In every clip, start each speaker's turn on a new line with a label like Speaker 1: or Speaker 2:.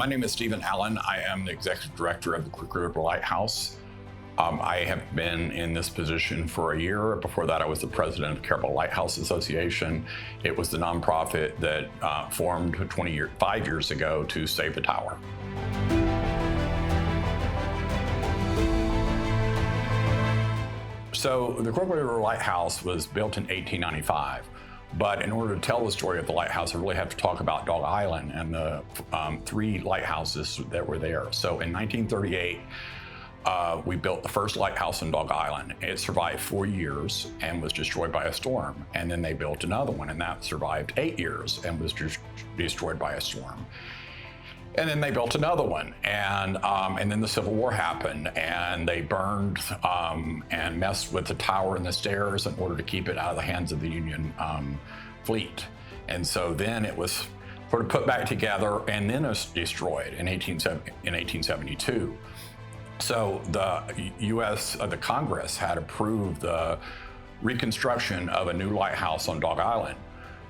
Speaker 1: My name is Stephen Allen. I am the Executive Director of the Creek River Lighthouse. I have been in this position for a year. Before that, I was the president of Carroll Lighthouse Association. It was the nonprofit that formed 5 years ago to save the tower. So the Creek River Lighthouse was built in 1895. But in order to tell the story of the lighthouse, I really have to talk about Dog Island and the 3 lighthouses that were there. So in 1938, we built the first lighthouse in Dog Island. It survived 4 years and was destroyed by a storm. And then they built another one, and that survived 8 years and was destroyed by a storm. And then they built another one, and then the Civil War happened, and they burned and messed with the tower and the stairs in order to keep it out of the hands of the Union fleet. And so then it was sort of put back together, and then it was destroyed in 1872. So the the Congress had approved the reconstruction of a new lighthouse on Dog Island.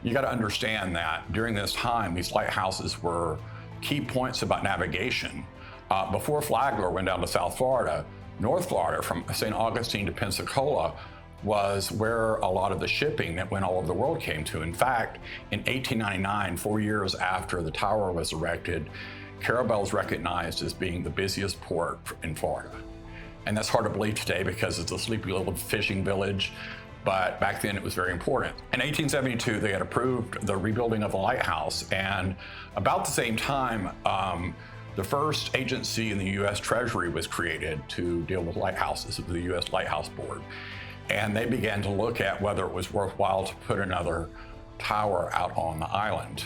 Speaker 1: You got to understand that during this time, these lighthouses were key points about navigation. Before Flagler went down to South Florida, North Florida from St. Augustine to Pensacola was where a lot of the shipping that went all over the world came to. In fact, in 1899, 4 years after the tower was erected, Carroll is recognized as being the busiest port in Florida. And that's hard to believe today because it's a sleepy little fishing village, but back then it was very important. In 1872, they had approved the rebuilding of the lighthouse, and about the same time, the first agency in the U.S. Treasury was created to deal with lighthouses, the U.S. Lighthouse Board. And they began to look at whether it was worthwhile to put another tower out on the island.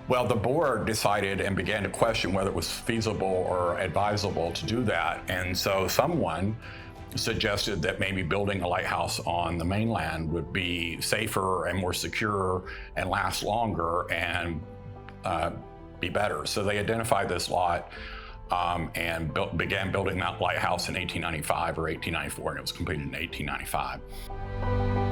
Speaker 1: Well, the board decided and began to question whether it was feasible or advisable to do that. And so someone suggested that maybe building a lighthouse on the mainland would be safer and more secure and last longer and be better. So they identified this lot and began building that lighthouse in 1895 or 1894, and it was completed in 1895.